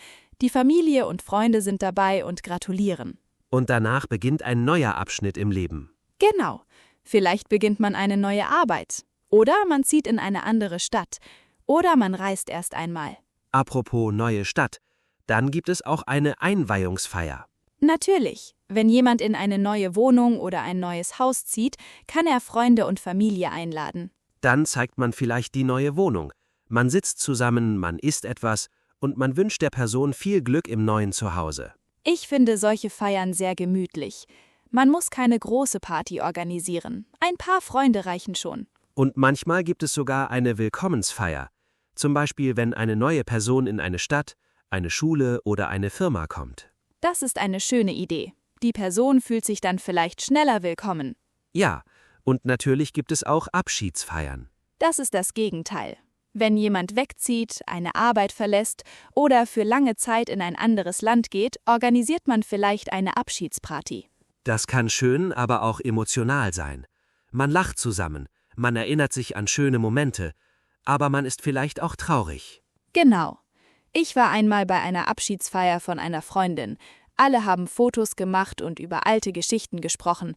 Speaker 1: Die Familie und Freunde sind dabei und gratulieren.
Speaker 4: Und danach beginnt ein neuer Abschnitt im Leben.
Speaker 1: Genau. Vielleicht beginnt man eine neue Arbeit. Oder man zieht in eine andere Stadt. Oder man reist erst einmal.
Speaker 4: Apropos neue Stadt, dann gibt es auch eine Einweihungsfeier.
Speaker 1: Natürlich. Wenn jemand in eine neue Wohnung oder ein neues Haus zieht, kann er Freunde und Familie einladen.
Speaker 4: Dann zeigt man vielleicht die neue Wohnung. Man sitzt zusammen, man isst etwas und man wünscht der Person viel Glück im neuen Zuhause.
Speaker 1: Ich finde solche Feiern sehr gemütlich. Man muss keine große Party organisieren. Ein paar Freunde reichen schon.
Speaker 4: Und manchmal gibt es sogar eine Willkommensfeier. Zum Beispiel, wenn eine neue Person in eine Stadt, eine Schule oder eine Firma kommt.
Speaker 1: Das ist eine schöne Idee. Die Person fühlt sich dann vielleicht schneller willkommen.
Speaker 4: Ja, und natürlich gibt es auch Abschiedsfeiern.
Speaker 1: Das ist das Gegenteil. Wenn jemand wegzieht, eine Arbeit verlässt oder für lange Zeit in ein anderes Land geht, organisiert man vielleicht eine Abschiedsparty.
Speaker 4: Das kann schön, aber auch emotional sein. Man lacht zusammen, man erinnert sich an schöne Momente, aber man ist vielleicht auch traurig.
Speaker 1: Genau. Ich war einmal bei einer Abschiedsfeier von einer Freundin. Alle haben Fotos gemacht und über alte Geschichten gesprochen.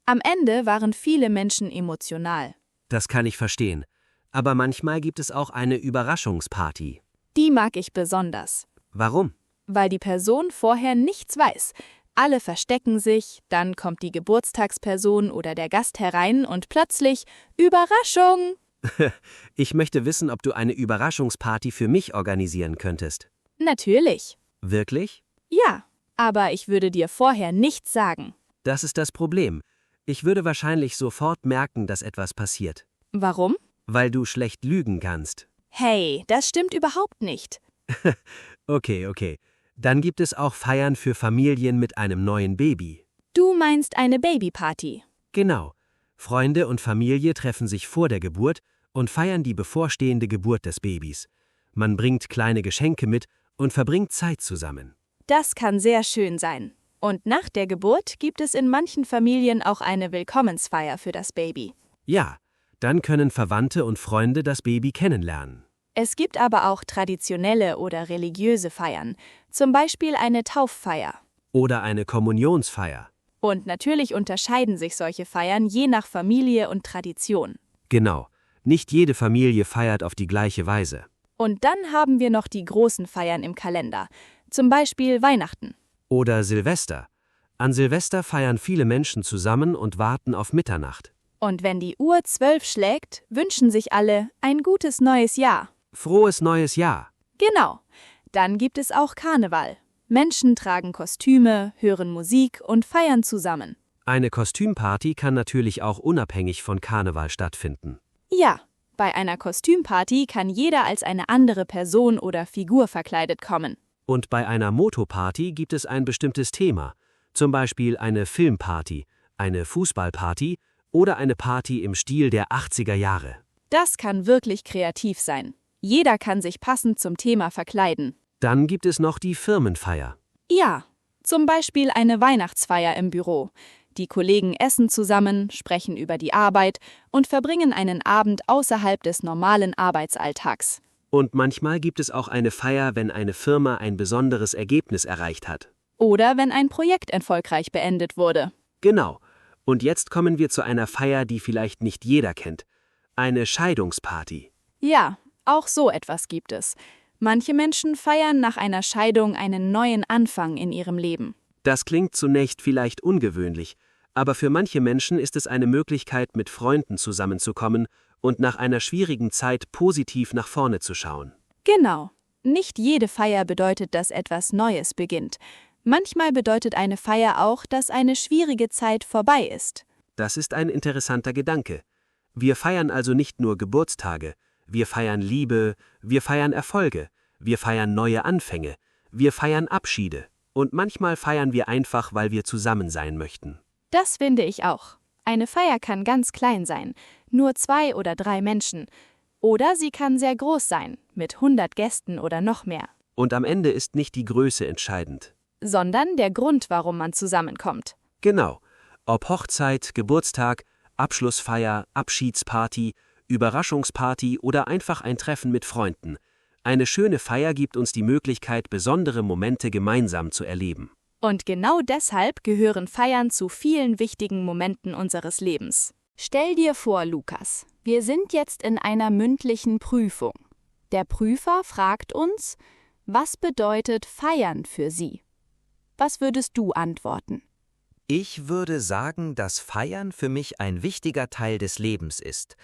Speaker 1: Am Ende waren viele Menschen emotional.
Speaker 4: Das kann ich verstehen. Aber manchmal gibt es auch eine Überraschungsparty.
Speaker 1: Die mag ich besonders.
Speaker 4: Warum?
Speaker 1: Weil die Person vorher nichts weiß. Alle verstecken sich, dann kommt die Geburtstagsperson oder der Gast herein und plötzlich Überraschung!
Speaker 4: Ich möchte wissen, ob du eine Überraschungsparty für mich organisieren könntest.
Speaker 1: Natürlich.
Speaker 4: Wirklich?
Speaker 1: Ja, aber ich würde dir vorher nichts sagen.
Speaker 4: Das ist das Problem. Ich würde wahrscheinlich sofort merken, dass etwas passiert.
Speaker 1: Warum?
Speaker 4: Weil du schlecht lügen kannst.
Speaker 1: Hey, das stimmt überhaupt nicht.
Speaker 4: Okay. Dann gibt es auch Feiern für Familien mit einem neuen Baby.
Speaker 1: Du meinst eine Babyparty.
Speaker 4: Genau. Freunde und Familie treffen sich vor der Geburt und feiern die bevorstehende Geburt des Babys. Man bringt kleine Geschenke mit und verbringt Zeit zusammen.
Speaker 1: Das kann sehr schön sein. Und nach der Geburt gibt es in manchen Familien auch eine Willkommensfeier für das Baby.
Speaker 4: Ja, dann können Verwandte und Freunde das Baby kennenlernen.
Speaker 1: Es gibt aber auch traditionelle oder religiöse Feiern, zum Beispiel eine Tauffeier.
Speaker 4: Oder eine Kommunionsfeier.
Speaker 1: Und natürlich unterscheiden sich solche Feiern je nach Familie und Tradition.
Speaker 4: Genau. Nicht jede Familie feiert auf die gleiche Weise.
Speaker 1: Und dann haben wir noch die großen Feiern im Kalender, zum Beispiel Weihnachten.
Speaker 4: Oder Silvester. An Silvester feiern viele Menschen zusammen und warten auf Mitternacht.
Speaker 1: Und wenn die Uhr 12 schlägt, wünschen sich alle ein gutes neues Jahr.
Speaker 4: Frohes neues Jahr!
Speaker 1: Genau. Dann gibt es auch Karneval. Menschen tragen Kostüme, hören Musik und feiern zusammen.
Speaker 4: Eine Kostümparty kann natürlich auch unabhängig von Karneval stattfinden.
Speaker 1: Ja, bei einer Kostümparty kann jeder als eine andere Person oder Figur verkleidet kommen.
Speaker 4: Und bei einer Motoparty gibt es ein bestimmtes Thema. Zum Beispiel eine Filmparty, eine Fußballparty oder eine Party im Stil der 80er Jahre.
Speaker 1: Das kann wirklich kreativ sein. Jeder kann sich passend zum Thema verkleiden.
Speaker 4: Dann gibt es noch die Firmenfeier.
Speaker 1: Ja, zum Beispiel eine Weihnachtsfeier im Büro. Die Kollegen essen zusammen, sprechen über die Arbeit und verbringen einen Abend außerhalb des normalen Arbeitsalltags.
Speaker 4: Und manchmal gibt es auch eine Feier, wenn eine Firma ein besonderes Ergebnis erreicht hat.
Speaker 1: Oder wenn ein Projekt erfolgreich beendet wurde.
Speaker 4: Genau. Und jetzt kommen wir zu einer Feier, die vielleicht nicht jeder kennt. Eine Scheidungsparty.
Speaker 1: Ja, auch so etwas gibt es. Manche Menschen feiern nach einer Scheidung einen neuen Anfang in ihrem Leben.
Speaker 4: Das klingt zunächst vielleicht ungewöhnlich, aber für manche Menschen ist es eine Möglichkeit, mit Freunden zusammenzukommen und nach einer schwierigen Zeit positiv nach vorne zu schauen.
Speaker 1: Genau. Nicht jede Feier bedeutet, dass etwas Neues beginnt. Manchmal bedeutet eine Feier auch, dass eine schwierige Zeit vorbei ist.
Speaker 4: Das ist ein interessanter Gedanke. Wir feiern also nicht nur Geburtstage, wir feiern Liebe, wir feiern Erfolge, wir feiern neue Anfänge, wir feiern Abschiede und manchmal feiern wir einfach, weil wir zusammen sein möchten.
Speaker 1: Das finde ich auch. Eine Feier kann ganz klein sein, nur 2 oder 3 Menschen. Oder sie kann sehr groß sein, mit 100 Gästen oder noch mehr.
Speaker 4: Und am Ende ist nicht die Größe entscheidend.
Speaker 1: Sondern der Grund, warum man zusammenkommt.
Speaker 4: Genau. Ob Hochzeit, Geburtstag, Abschlussfeier, Abschiedsparty, Überraschungsparty oder einfach ein Treffen mit Freunden. Eine schöne Feier gibt uns die Möglichkeit, besondere Momente gemeinsam zu erleben.
Speaker 1: Und genau deshalb gehören Feiern zu vielen wichtigen Momenten unseres Lebens. Stell dir vor, Lukas, wir sind jetzt in einer mündlichen Prüfung. Der Prüfer fragt uns, was bedeutet Feiern für Sie? Was würdest du antworten?
Speaker 2: Ich würde sagen, dass Feiern für mich ein wichtiger Teil des Lebens ist.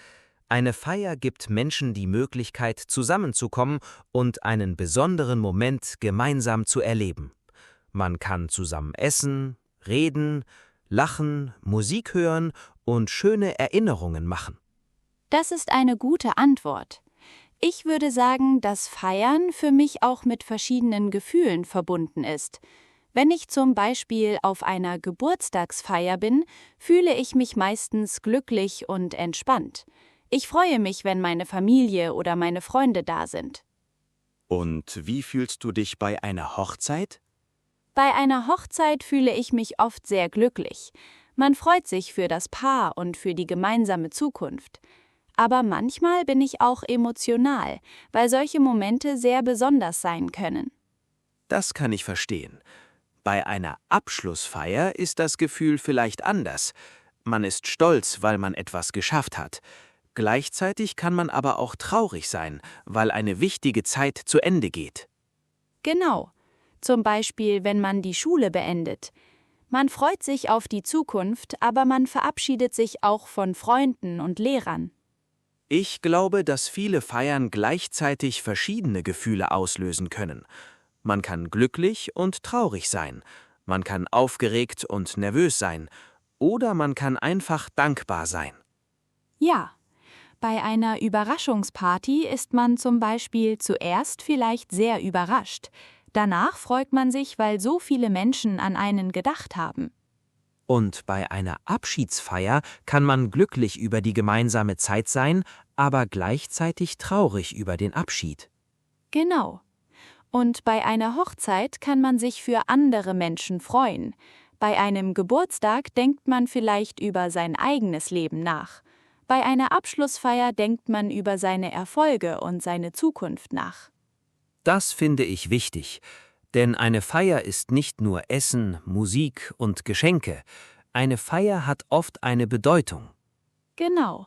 Speaker 2: Eine Feier gibt Menschen die Möglichkeit, zusammenzukommen und einen besonderen Moment gemeinsam zu erleben. Man kann zusammen essen, reden, lachen, Musik hören und schöne Erinnerungen machen.
Speaker 3: Das ist eine gute Antwort. Ich würde sagen, dass Feiern für mich auch mit verschiedenen Gefühlen verbunden ist. Wenn ich zum Beispiel auf einer Geburtstagsfeier bin, fühle ich mich meistens glücklich und entspannt. Ich freue mich, wenn meine Familie oder meine Freunde da sind.
Speaker 6: Und wie fühlst du dich bei einer Hochzeit?
Speaker 3: Bei einer Hochzeit fühle ich mich oft sehr glücklich. Man freut sich für das Paar und für die gemeinsame Zukunft. Aber manchmal bin ich auch emotional, weil solche Momente sehr besonders sein können.
Speaker 6: Das kann ich verstehen. Bei einer Abschlussfeier ist das Gefühl vielleicht anders. Man ist stolz, weil man etwas geschafft hat. Gleichzeitig kann man aber auch traurig sein, weil eine wichtige Zeit zu Ende geht.
Speaker 3: Genau. Zum Beispiel, wenn man die Schule beendet. Man freut sich auf die Zukunft, aber man verabschiedet sich auch von Freunden und Lehrern.
Speaker 6: Ich glaube, dass viele Feiern gleichzeitig verschiedene Gefühle auslösen können. Man kann glücklich und traurig sein, man kann aufgeregt und nervös sein, oder man kann einfach dankbar sein.
Speaker 3: Ja, bei einer Überraschungsparty ist man zum Beispiel zuerst vielleicht sehr überrascht. Danach freut man sich, weil so viele Menschen an einen gedacht haben.
Speaker 2: Und bei einer Abschiedsfeier kann man glücklich über die gemeinsame Zeit sein, aber gleichzeitig traurig über den Abschied.
Speaker 3: Genau. Und bei einer Hochzeit kann man sich für andere Menschen freuen. Bei einem Geburtstag denkt man vielleicht über sein eigenes Leben nach. Bei einer Abschlussfeier denkt man über seine Erfolge und seine Zukunft nach.
Speaker 2: Das finde ich wichtig, denn eine Feier ist nicht nur Essen, Musik und Geschenke. Eine Feier hat oft eine Bedeutung.
Speaker 3: Genau.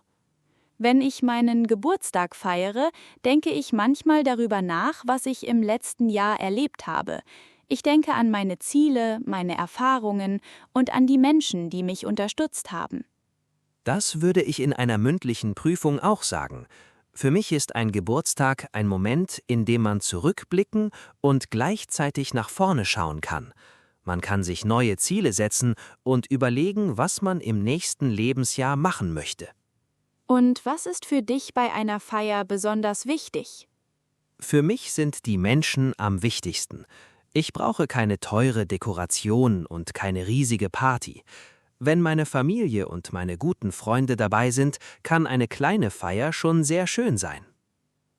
Speaker 3: Wenn ich meinen Geburtstag feiere, denke ich manchmal darüber nach, was ich im letzten Jahr erlebt habe. Ich denke an meine Ziele, meine Erfahrungen und an die Menschen, die mich unterstützt haben.
Speaker 2: Das würde ich in einer mündlichen Prüfung auch sagen. Für mich ist ein Geburtstag ein Moment, in dem man zurückblicken und gleichzeitig nach vorne schauen kann. Man kann sich neue Ziele setzen und überlegen, was man im nächsten Lebensjahr machen möchte.
Speaker 3: Und was ist für dich bei einer Feier besonders wichtig?
Speaker 2: Für mich sind die Menschen am wichtigsten. Ich brauche keine teure Dekoration und keine riesige Party. Wenn meine Familie und meine guten Freunde dabei sind, kann eine kleine Feier schon sehr schön sein.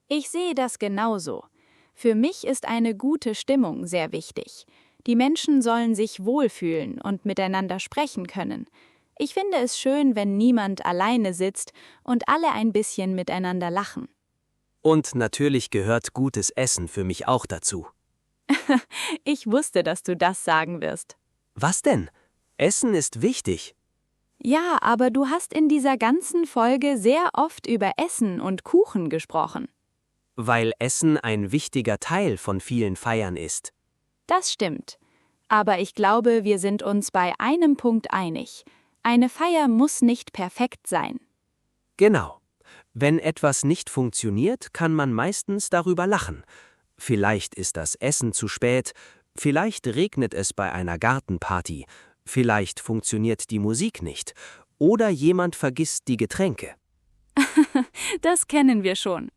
Speaker 3: Ich sehe das genauso. Für mich ist eine gute Stimmung sehr wichtig. Die Menschen sollen sich wohlfühlen und miteinander sprechen können. Ich finde es schön, wenn niemand alleine sitzt und alle ein bisschen miteinander lachen.
Speaker 2: Und natürlich gehört gutes Essen für mich auch dazu.
Speaker 3: Ich wusste, dass du das sagen wirst.
Speaker 2: Was denn? Essen ist wichtig.
Speaker 3: Ja, aber du hast in dieser ganzen Folge sehr oft über Essen und Kuchen gesprochen.
Speaker 2: Weil Essen ein wichtiger Teil von vielen Feiern ist.
Speaker 3: Das stimmt. Aber ich glaube, wir sind uns bei einem Punkt einig. Eine Feier muss nicht perfekt sein.
Speaker 2: Genau. Wenn etwas nicht funktioniert, kann man meistens darüber lachen. Vielleicht ist das Essen zu spät, vielleicht regnet es bei einer Gartenparty, vielleicht funktioniert die Musik nicht oder jemand vergisst die Getränke.
Speaker 3: Das kennen wir schon.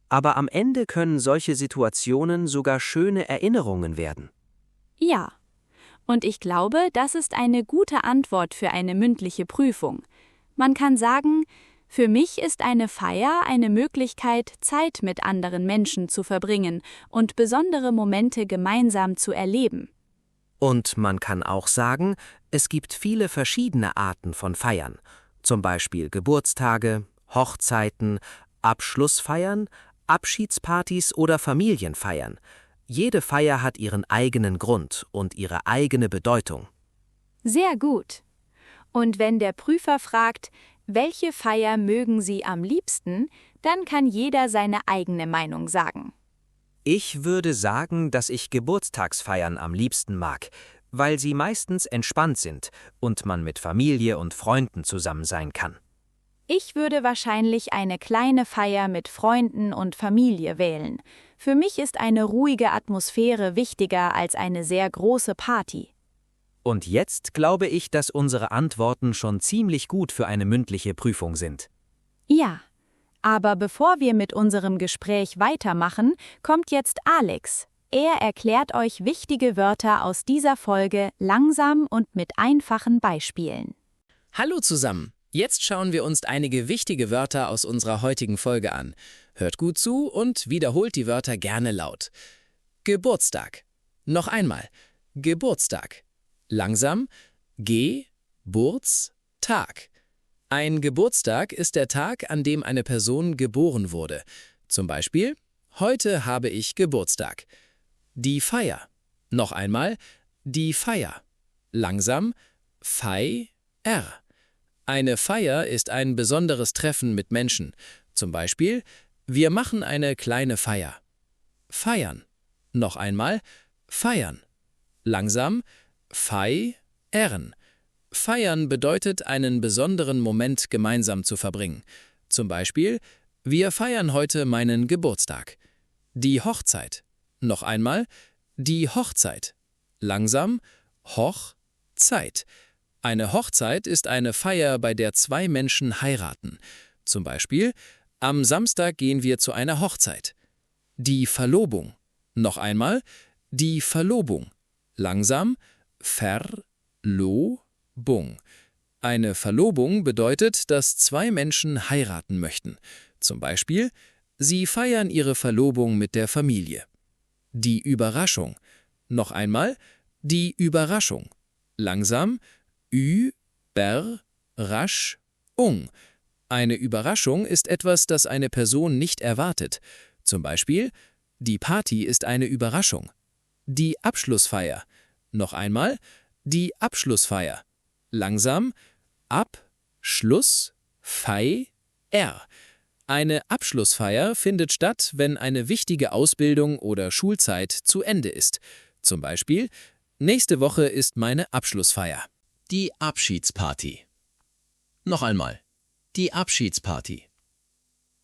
Speaker 2: Aber am Ende können solche Situationen sogar schöne Erinnerungen werden.
Speaker 3: Ja. Und ich glaube, das ist eine gute Antwort für eine mündliche Prüfung. Man kann sagen, für mich ist eine Feier eine Möglichkeit, Zeit mit anderen Menschen zu verbringen und besondere Momente gemeinsam zu erleben.
Speaker 2: Und man kann auch sagen, es gibt viele verschiedene Arten von Feiern, zum Beispiel Geburtstage, Hochzeiten, Abschlussfeiern, Abschiedspartys oder Familienfeiern. Jede Feier hat ihren eigenen Grund und ihre eigene Bedeutung.
Speaker 3: Sehr gut. Und wenn der Prüfer fragt, welche Feier mögen Sie am liebsten, dann kann jeder seine eigene Meinung sagen.
Speaker 2: Ich würde sagen, dass ich Geburtstagsfeiern am liebsten mag, weil sie meistens entspannt sind und man mit Familie und Freunden zusammen sein kann.
Speaker 3: Ich würde wahrscheinlich eine kleine Feier mit Freunden und Familie wählen. Für mich ist eine ruhige Atmosphäre wichtiger als eine sehr große Party.
Speaker 2: Und jetzt glaube ich, dass unsere Antworten schon ziemlich gut für eine mündliche Prüfung sind.
Speaker 3: Ja, aber bevor wir mit unserem Gespräch weitermachen, kommt jetzt Alex. Er erklärt euch wichtige Wörter aus dieser Folge langsam und mit einfachen Beispielen.
Speaker 7: Hallo zusammen! Jetzt schauen wir uns einige wichtige Wörter aus unserer heutigen Folge an. Hört gut zu und wiederholt die Wörter gerne laut. Geburtstag. Noch einmal. Geburtstag. Langsam. Geburtstag. Ein Geburtstag ist der Tag, an dem eine Person geboren wurde. Zum Beispiel: Heute habe ich Geburtstag. Die Feier. Noch einmal. Die Feier. Langsam. Feier. Eine Feier ist ein besonderes Treffen mit Menschen. Zum Beispiel: Wir machen eine kleine Feier. Feiern. Noch einmal. Feiern. Langsam. Feiern. Feiern bedeutet, einen besonderen Moment gemeinsam zu verbringen. Zum Beispiel: Wir feiern heute meinen Geburtstag. Die Hochzeit. Noch einmal. Die Hochzeit. Langsam. Hochzeit. Eine Hochzeit ist eine Feier, bei der zwei Menschen heiraten. Zum Beispiel: Am Samstag gehen wir zu einer Hochzeit. Die Verlobung. Noch einmal. Die Verlobung. Langsam. Verlobung. Eine Verlobung bedeutet, dass zwei Menschen heiraten möchten. Zum Beispiel: Sie feiern ihre Verlobung mit der Familie. Die Überraschung. Noch einmal. Die Überraschung. Langsam. Überraschung. Eine Überraschung ist etwas, das eine Person nicht erwartet. Zum Beispiel: Die Party ist eine Überraschung. Die Abschlussfeier. Noch einmal. Die Abschlussfeier. Langsam. Abschlussfeier. Eine Abschlussfeier findet statt, wenn eine wichtige Ausbildung oder Schulzeit zu Ende ist. Zum Beispiel: Nächste Woche ist meine Abschlussfeier.
Speaker 2: Die Abschiedsparty. Noch einmal. Die Abschiedsparty.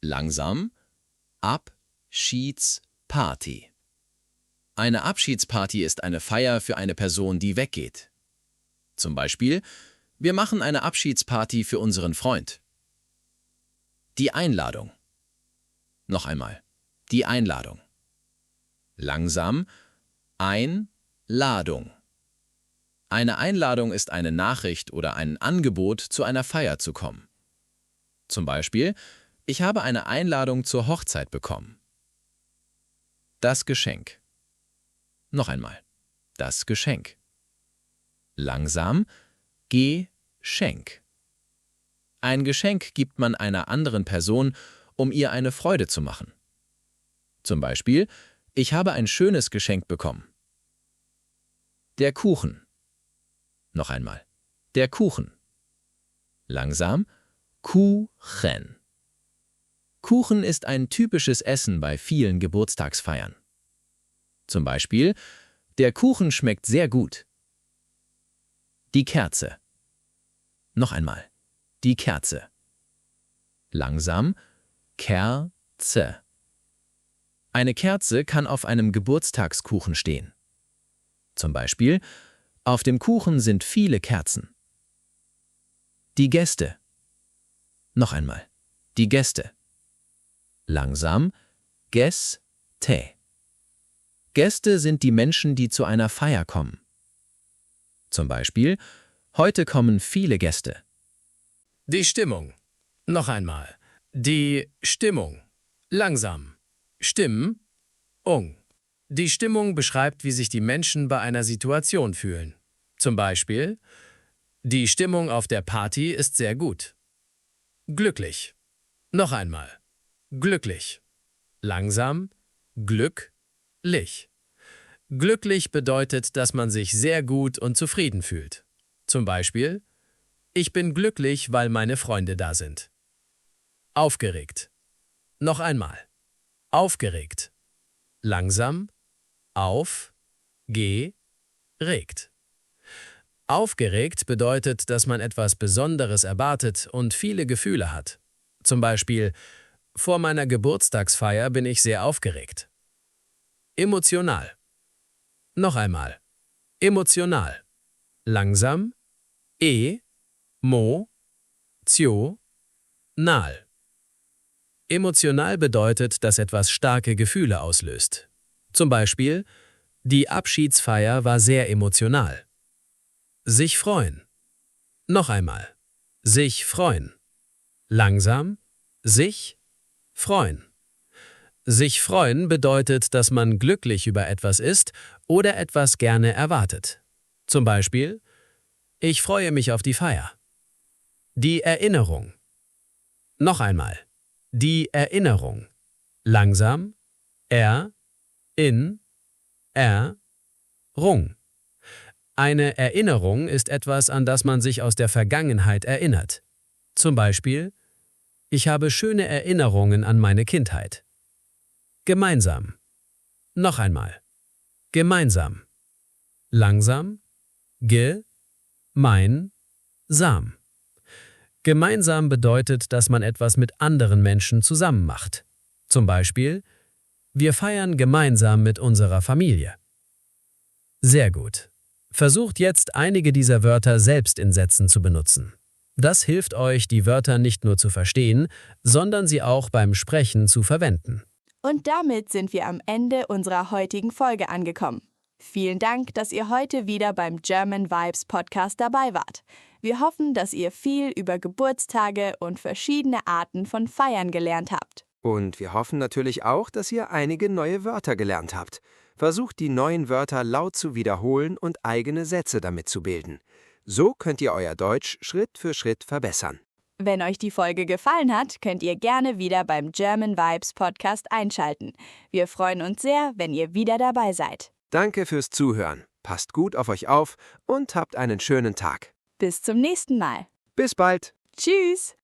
Speaker 2: Langsam. Abschiedsparty. Eine Abschiedsparty ist eine Feier für eine Person, die weggeht. Zum Beispiel: Wir machen eine Abschiedsparty für unseren Freund. Die Einladung. Noch einmal. Die Einladung. Langsam. Einladung. Eine Einladung ist eine Nachricht oder ein Angebot, zu einer Feier zu kommen. Zum Beispiel: Ich habe eine Einladung zur Hochzeit bekommen. Das Geschenk. Noch einmal. Das Geschenk. Langsam. Geschenk. Ein Geschenk gibt man einer anderen Person, um ihr eine Freude zu machen. Zum Beispiel: Ich habe ein schönes Geschenk bekommen. Der Kuchen. Noch einmal. Der Kuchen. Langsam. Kuchen. Kuchen ist ein typisches Essen bei vielen Geburtstagsfeiern. Zum Beispiel: Der Kuchen schmeckt sehr gut. Die Kerze. Noch einmal. Die Kerze. Langsam. Kerze. Eine Kerze kann auf einem Geburtstagskuchen stehen. Zum Beispiel: Auf dem Kuchen sind viele Kerzen. Die Gäste. Noch einmal. Die Gäste. Langsam. Gäste. Gäste sind die Menschen, die zu einer Feier kommen. Zum Beispiel: Heute kommen viele Gäste.
Speaker 7: Die Stimmung. Noch einmal. Die Stimmung. Langsam. Stimmung. Die Stimmung beschreibt, wie sich die Menschen bei einer Situation fühlen. Zum Beispiel: Die Stimmung auf der Party ist sehr gut. Glücklich. Noch einmal. Glücklich. Langsam. Glücklich. Glücklich bedeutet, dass man sich sehr gut und zufrieden fühlt. Zum Beispiel: Ich bin glücklich, weil meine Freunde da sind. Aufgeregt. Noch einmal. Aufgeregt. Langsam. Aufgeregt. Aufgeregt bedeutet, dass man etwas Besonderes erwartet und viele Gefühle hat. Zum Beispiel: Vor meiner Geburtstagsfeier bin ich sehr aufgeregt. Emotional. Noch einmal. Emotional. Langsam. Emotional. Emotional bedeutet, dass etwas starke Gefühle auslöst. Zum Beispiel: Die Abschiedsfeier war sehr emotional. Sich freuen. Noch einmal. sich freuen. Langsam, sich freuen. Sich freuen bedeutet, dass man glücklich über etwas ist oder etwas gerne erwartet. Zum Beispiel: Ich freue mich auf die Feier. Die Erinnerung. Noch einmal. Die Erinnerung. Langsam, Rung. Eine Erinnerung ist etwas, an das man sich aus der Vergangenheit erinnert. Zum Beispiel: Ich habe schöne Erinnerungen an meine Kindheit. Gemeinsam. Noch einmal. Gemeinsam. Langsam, Sam. Gemeinsam bedeutet, dass man etwas mit anderen Menschen zusammen macht. Zum Beispiel: Wir feiern gemeinsam mit unserer Familie. Sehr gut. Versucht jetzt, einige dieser Wörter selbst in Sätzen zu benutzen. Das hilft euch, die Wörter nicht nur zu verstehen, sondern sie auch beim Sprechen zu verwenden.
Speaker 3: Und damit sind wir am Ende unserer heutigen Folge angekommen. Vielen Dank, dass ihr heute wieder beim German Vibes Podcast dabei wart. Wir hoffen, dass ihr viel über Geburtstage und verschiedene Arten von Feiern gelernt habt.
Speaker 8: Und wir hoffen natürlich auch, dass ihr einige neue Wörter gelernt habt. Versucht die neuen Wörter laut zu wiederholen und eigene Sätze damit zu bilden. So könnt ihr euer Deutsch Schritt für Schritt verbessern.
Speaker 3: Wenn euch die Folge gefallen hat, könnt ihr gerne wieder beim German Vibes Podcast einschalten. Wir freuen uns sehr, wenn ihr wieder dabei seid.
Speaker 8: Danke fürs Zuhören. Passt gut auf euch auf und habt einen schönen Tag.
Speaker 3: Bis zum nächsten Mal.
Speaker 8: Bis bald.
Speaker 3: Tschüss.